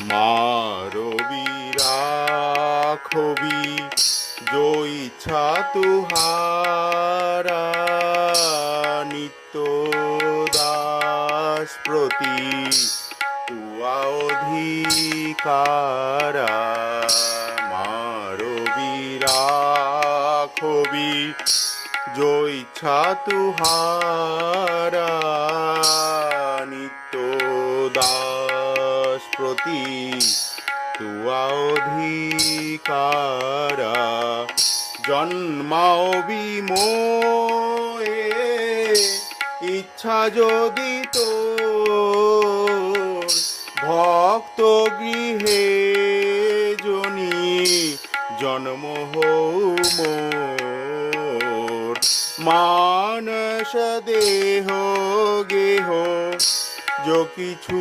মারবি রাখবি जो इच्छा तुहारा नित्य दास प्रति तुआ अधिकारा मारबि राखबि जो इच्छा तुहारा नित्य दास प्रति तुआ अधिकारा जन्माओ বিমোহে इच्छा যদি তোর ভক্ত গৃহে জনি জন্ম হও মোর মানস দেহ গেহ যো কিছু